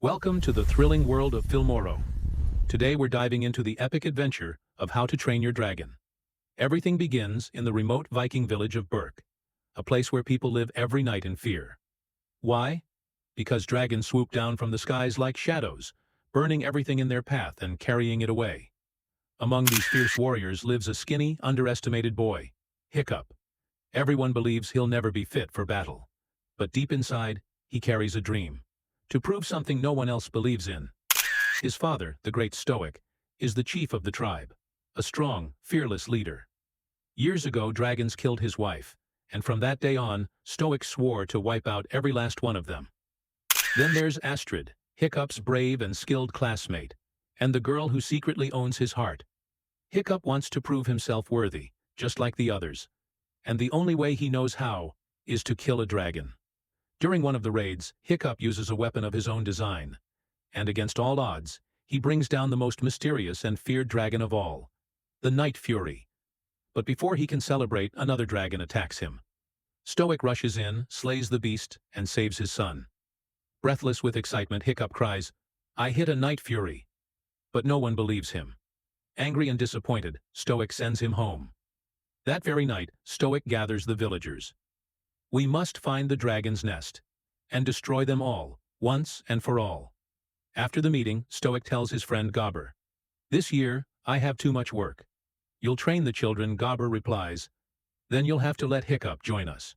Welcome to the thrilling world of Filmoro. Today we're diving into the epic adventure of how to train your dragon. Everything begins in the remote Viking village of Berk, a place where people live every night in fear. Why? Because dragons swoop down from the skies like shadows, burning everything in their path and carrying it away. Among these fierce warriors lives a skinny, underestimated boy, Hiccup. Everyone believes he'll never be fit for battle. But deep inside, he carries a dream. To prove something no one else believes in. His father, the great Stoic, is the chief of the tribe, a strong, fearless leader. Years ago, dragons killed his wife, and from that day on, Stoic swore to wipe out every last one of them. Then there's Astrid, Hiccup's brave and skilled classmate, and the girl who secretly owns his heart. Hiccup wants to prove himself worthy, just like the others, and the only way he knows how is to kill a dragon. During one of the raids, Hiccup uses a weapon of his own design, and against all odds, he brings down the most mysterious and feared dragon of all, the Night Fury. But before he can celebrate, another dragon attacks him. Stoic rushes in, slays the beast, and saves his son. Breathless with excitement, Hiccup cries, "I hit a Night Fury." But no one believes him. Angry and disappointed, Stoic sends him home. That very night, Stoic gathers the villagers. We must find the dragon's nest and destroy them all, once and for all. After the meeting, Stoic tells his friend Gobber, "This year, I have too much work. You'll train the children," Gobber replies. "Then you'll have to let Hiccup join us."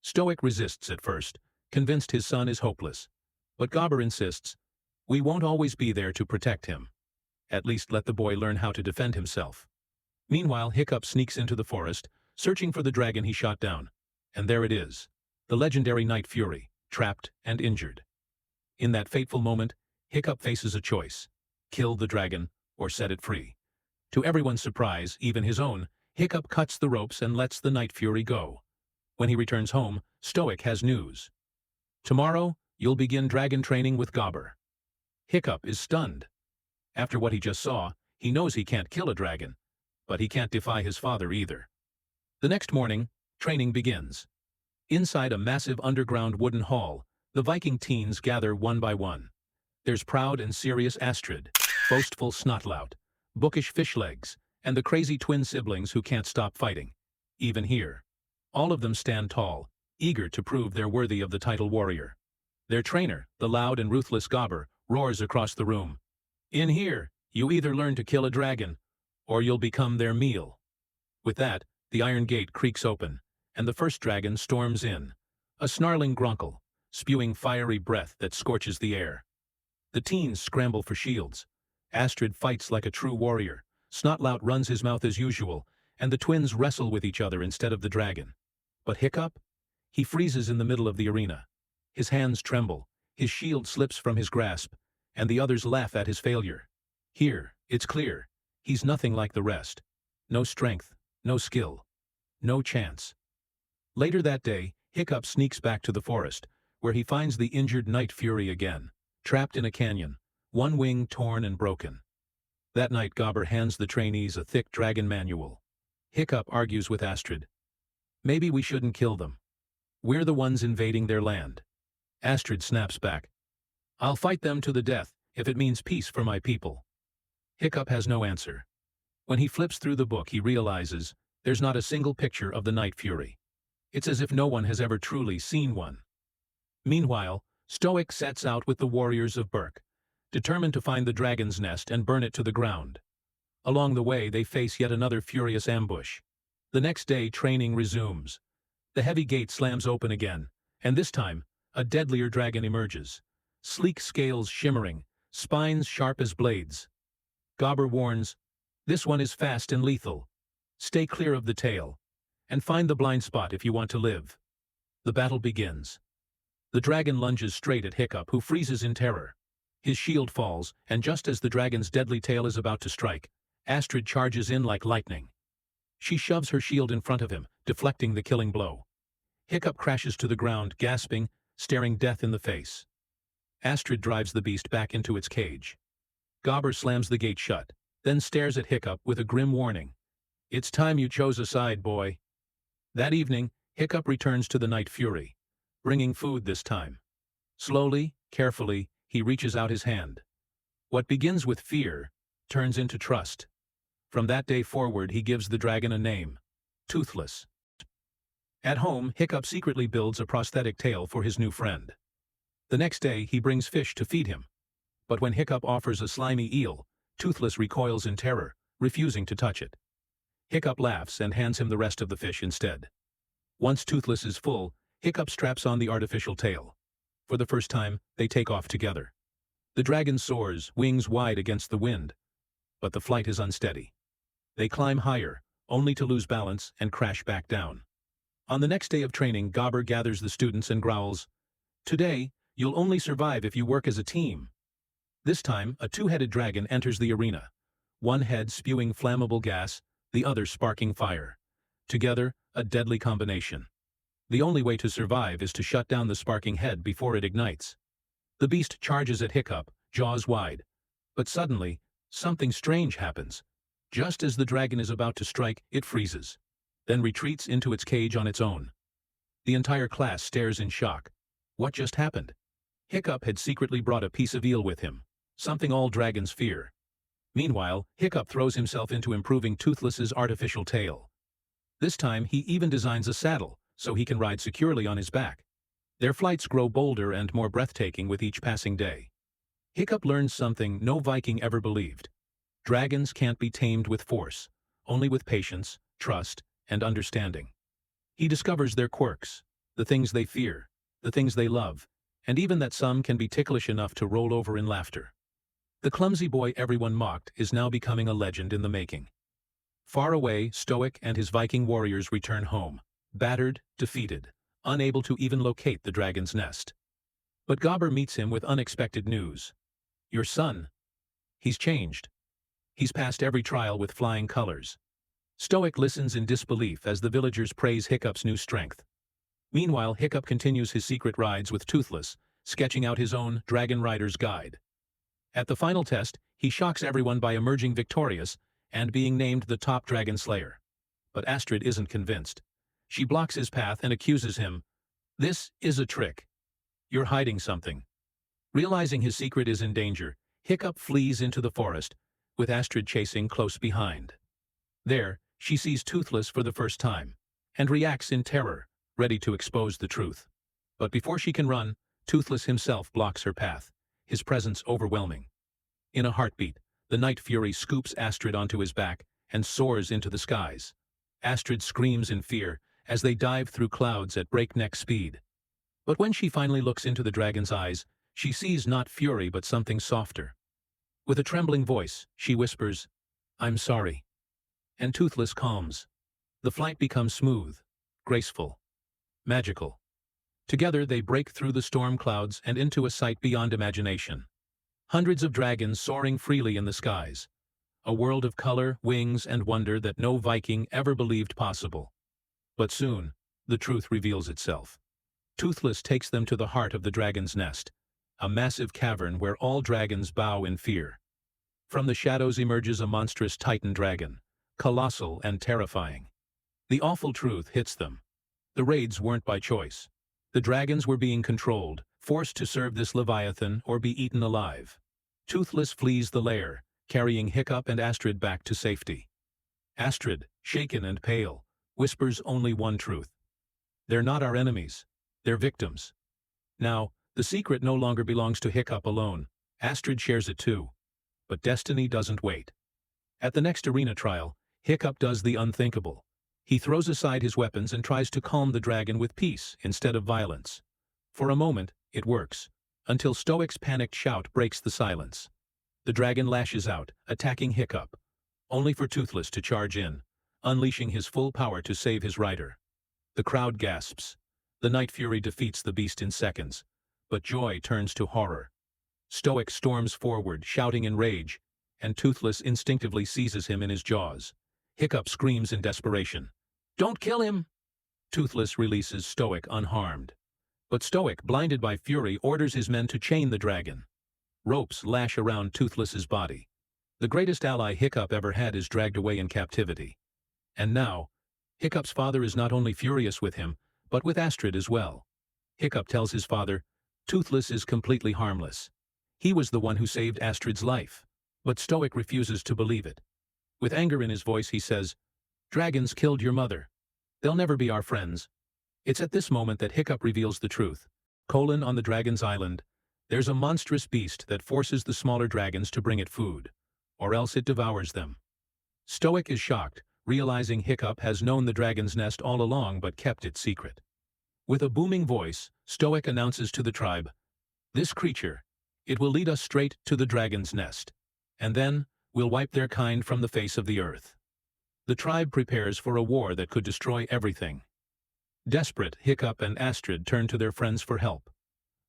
Stoic resists at first, convinced his son is hopeless. But Gobber insists, "We won't always be there to protect him. At least let the boy learn how to defend himself." Meanwhile, Hiccup sneaks into the forest, searching for the dragon he shot down. And there it is, the legendary Night Fury, trapped and injured. In that fateful moment, Hiccup faces a choice: kill the dragon or set it free. To everyone's surprise, even his own, Hiccup cuts the ropes and lets the Night Fury go. When he returns home, Stoic has news. "Tomorrow, you'll begin dragon training with Gobber." Hiccup is stunned. After what he just saw, he knows he can't kill a dragon, but he can't defy his father either. The next morning, training begins. Inside a massive underground wooden hall, the Viking teens gather one by one. There's proud and serious Astrid, boastful Snotlout, bookish Fishlegs, and the crazy twin siblings who can't stop fighting. Even here, all of them stand tall, eager to prove they're worthy of the title warrior. Their trainer, the loud and ruthless Gobber, roars across the room. "In here, you either learn to kill a dragon, or you'll become their meal." With that, the iron gate creaks open, and the first dragon storms in, a snarling Gronkle, spewing fiery breath that scorches the air. The teens scramble for shields. Astrid fights like a true warrior, Snotlout runs his mouth as usual, and the twins wrestle with each other instead of the dragon. But Hiccup? He freezes in the middle of the arena. His hands tremble, his shield slips from his grasp, and the others laugh at his failure. Here, it's clear, he's nothing like the rest. No strength, no skill, no chance. Later that day, Hiccup sneaks back to the forest, where he finds the injured Night Fury again, trapped in a canyon, one wing torn and broken. That night, Gobber hands the trainees a thick dragon manual. Hiccup argues with Astrid. "Maybe we shouldn't kill them. We're the ones invading their land." Astrid snaps back. "I'll fight them to the death, if it means peace for my people." Hiccup has no answer. When he flips through the book, he realizes there's not a single picture of the Night Fury. It's as if no one has ever truly seen one. Meanwhile, Stoic sets out with the warriors of Berk, determined to find the dragon's nest and burn it to the ground. Along the way, they face yet another furious ambush. The next day, training resumes. The heavy gate slams open again, and this time, a deadlier dragon emerges. Sleek scales shimmering, spines sharp as blades. Gobber warns, "This one is fast and lethal. Stay clear of the tail, and find the blind spot if you want to live." The battle begins. The dragon lunges straight at Hiccup, who freezes in terror. His shield falls, and just as the dragon's deadly tail is about to strike, Astrid charges in like lightning. She shoves her shield in front of him, deflecting the killing blow. Hiccup crashes to the ground, gasping, staring death in the face. Astrid drives the beast back into its cage. Gobber slams the gate shut, then stares at Hiccup with a grim warning. "It's time you chose a side, boy." That evening, Hiccup returns to the Night Fury, bringing food this time. Slowly, carefully, he reaches out his hand. What begins with fear turns into trust. From that day forward, he gives the dragon a name, Toothless. At home, Hiccup secretly builds a prosthetic tail for his new friend. The next day, he brings fish to feed him. But when Hiccup offers a slimy eel, Toothless recoils in terror, refusing to touch it. Hiccup laughs and hands him the rest of the fish instead. Once Toothless is full, Hiccup straps on the artificial tail. For the first time, they take off together. The dragon soars, wings wide against the wind. But the flight is unsteady. They climb higher, only to lose balance and crash back down. On the next day of training, Gobber gathers the students and growls, "Today, you'll only survive if you work as a team." This time, a two-headed dragon enters the arena. One head spewing flammable gas, the other sparking fire. Together, a deadly combination. The only way to survive is to shut down the sparking head before it ignites. The beast charges at Hiccup, jaws wide. But suddenly, something strange happens. Just as the dragon is about to strike, it freezes, then retreats into its cage on its own. The entire class stares in shock. What just happened? Hiccup had secretly brought a piece of eel with him, something all dragons fear. Meanwhile, Hiccup throws himself into improving Toothless's artificial tail. This time, he even designs a saddle, so he can ride securely on his back. Their flights grow bolder and more breathtaking with each passing day. Hiccup learns something no Viking ever believed. Dragons can't be tamed with force, only with patience, trust, and understanding. He discovers their quirks, the things they fear, the things they love, and even that some can be ticklish enough to roll over in laughter. The clumsy boy everyone mocked is now becoming a legend in the making. Far away, Stoic and his Viking warriors return home, battered, defeated, unable to even locate the dragon's nest. But Gobber meets him with unexpected news. "Your son. He's changed. He's passed every trial with flying colors." Stoic listens in disbelief as the villagers praise Hiccup's new strength. Meanwhile, Hiccup continues his secret rides with Toothless, sketching out his own Dragon Rider's Guide. At the final test, he shocks everyone by emerging victorious and being named the top dragon slayer. But Astrid isn't convinced. She blocks his path and accuses him. "This is a trick. You're hiding something." Realizing his secret is in danger, Hiccup flees into the forest, with Astrid chasing close behind. There, she sees Toothless for the first time, and reacts in terror, ready to expose the truth. But before she can run, Toothless himself blocks her path, his presence overwhelming. In a heartbeat, the Night Fury scoops Astrid onto his back and soars into the skies. Astrid screams in fear as they dive through clouds at breakneck speed. But when she finally looks into the dragon's eyes, she sees not fury but something softer. With a trembling voice, she whispers, "I'm sorry." And Toothless calms. The flight becomes smooth, graceful, magical. Together they break through the storm clouds and into a sight beyond imagination. Hundreds of dragons soaring freely in the skies. A world of color, wings, and wonder that no Viking ever believed possible. But soon, the truth reveals itself. Toothless takes them to the heart of the dragon's nest, a massive cavern where all dragons bow in fear. From the shadows emerges a monstrous titan dragon, colossal and terrifying. The awful truth hits them. The raids weren't by choice. The dragons were being controlled, forced to serve this leviathan or be eaten alive. Toothless flees the lair, carrying Hiccup and Astrid back to safety. Astrid, shaken and pale, whispers only one truth. They're not our enemies. They're victims. Now, the secret no longer belongs to Hiccup alone. Astrid shares it too. But destiny doesn't wait. At the next arena trial, Hiccup does the unthinkable. He throws aside his weapons and tries to calm the dragon with peace instead of violence. For a moment, it works, until Stoic's panicked shout breaks the silence. The dragon lashes out, attacking Hiccup, only for Toothless to charge in, unleashing his full power to save his rider. The crowd gasps. The Night Fury defeats the beast in seconds, but joy turns to horror. Stoic storms forward, shouting in rage, and Toothless instinctively seizes him in his jaws. Hiccup screams in desperation. "Don't kill him!" Toothless releases Stoic unharmed. But Stoic, blinded by fury, orders his men to chain the dragon. Ropes lash around Toothless's body. The greatest ally Hiccup ever had is dragged away in captivity. And now, Hiccup's father is not only furious with him, but with Astrid as well. Hiccup tells his father, "Toothless is completely harmless. He was the one who saved Astrid's life. But Stoic refuses to believe it. With anger in his voice he says, "Dragons killed your mother. They'll never be our friends." It's at this moment that Hiccup reveals the truth. On the dragon's island, there's a monstrous beast that forces the smaller dragons to bring it food, or else it devours them. Stoic is shocked, realizing Hiccup has known the dragon's nest all along but kept it secret. With a booming voice, Stoic announces to the tribe, "This creature, it will lead us straight to the dragon's nest, and then we'll wipe their kind from the face of the earth." The tribe prepares for a war that could destroy everything. Desperate, Hiccup and Astrid turn to their friends for help.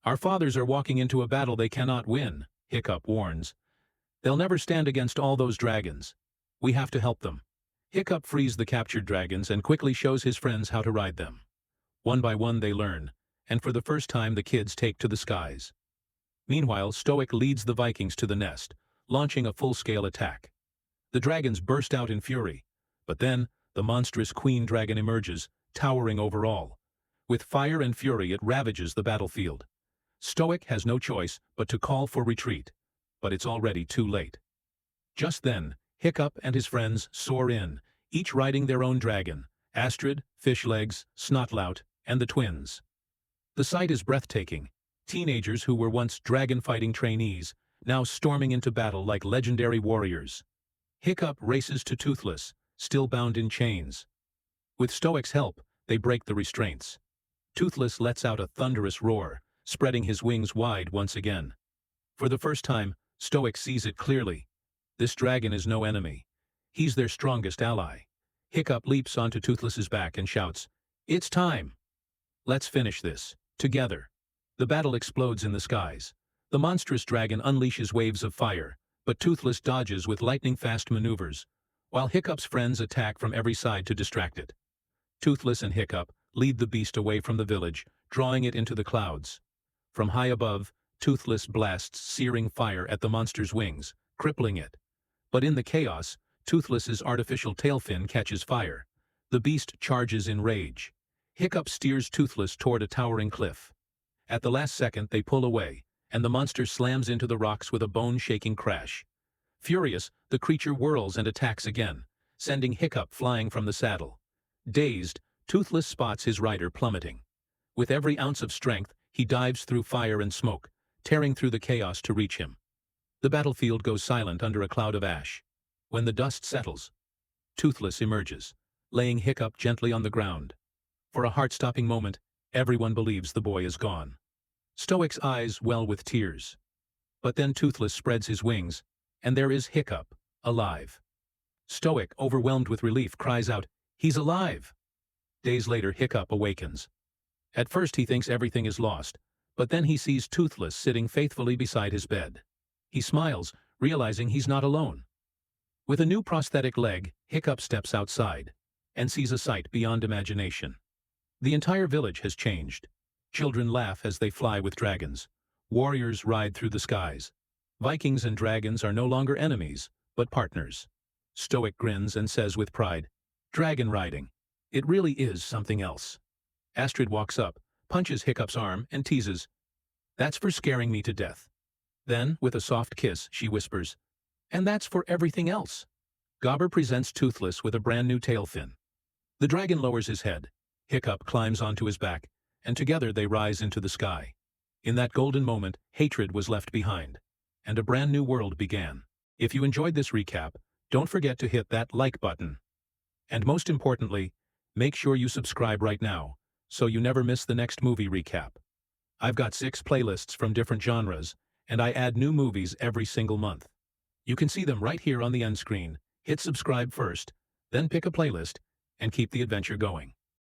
"Our fathers are walking into a battle they cannot win," Hiccup warns. "They'll never stand against all those dragons. We have to help them." Hiccup frees the captured dragons and quickly shows his friends how to ride them. One by one they learn, and for the first time the kids take to the skies. Meanwhile, Stoic leads the Vikings to the nest, launching a full-scale attack. The dragons burst out in fury, but then the monstrous queen dragon emerges, towering over all. With fire and fury it ravages the battlefield. Stoic has no choice but to call for retreat, but it's already too late. Just then, Hiccup and his friends soar in, each riding their own dragon, Astrid, Fishlegs, Snotlout, and the twins. The sight is breathtaking. Teenagers who were once dragon-fighting trainees, now storming into battle like legendary warriors. Hiccup races to Toothless, still bound in chains. With Stoic's help, they break the restraints. Toothless lets out a thunderous roar, spreading his wings wide once again. For the first time, Stoic sees it clearly. This dragon is no enemy. He's their strongest ally. Hiccup leaps onto Toothless's back and shouts, "It's time! Let's finish this, together." The battle explodes in the skies. The monstrous dragon unleashes waves of fire, but Toothless dodges with lightning-fast maneuvers, while Hiccup's friends attack from every side to distract it. Toothless and Hiccup lead the beast away from the village, drawing it into the clouds. From high above, Toothless blasts searing fire at the monster's wings, crippling it. But in the chaos, Toothless's artificial tail fin catches fire. The beast charges in rage. Hiccup steers Toothless toward a towering cliff. At the last second they pull away, and the monster slams into the rocks with a bone-shaking crash. Furious, the creature whirls and attacks again, sending Hiccup flying from the saddle. Dazed, Toothless spots his rider plummeting. With every ounce of strength, he dives through fire and smoke, tearing through the chaos to reach him. The battlefield goes silent under a cloud of ash. When the dust settles, Toothless emerges, laying Hiccup gently on the ground. For a heart-stopping moment, everyone believes the boy is gone. Stoic's eyes well with tears. But then Toothless spreads his wings, and there is Hiccup, alive. Stoic, overwhelmed with relief, cries out, "He's alive!" Days later, Hiccup awakens. At first he thinks everything is lost, but then he sees Toothless sitting faithfully beside his bed. He smiles, realizing he's not alone. With a new prosthetic leg, Hiccup steps outside, and sees a sight beyond imagination. The entire village has changed. Children laugh as they fly with dragons. Warriors ride through the skies. Vikings and dragons are no longer enemies, but partners. Stoic grins and says with pride, "Dragon riding. It really is something else." Astrid walks up, punches Hiccup's arm, and teases, "That's for scaring me to death." Then, with a soft kiss, she whispers, "And that's for everything else." Gobber presents Toothless with a brand new tail fin. The dragon lowers his head. Hiccup climbs onto his back, and together they rise into the sky. In that golden moment, hatred was left behind, and a brand new world began. If you enjoyed this recap, don't forget to hit that like button. And most importantly, make sure you subscribe right now, so you never miss the next movie recap. I've got 6 playlists from different genres, and I add new movies every single month. You can see them right here on the end screen. Hit subscribe first, then pick a playlist, and keep the adventure going.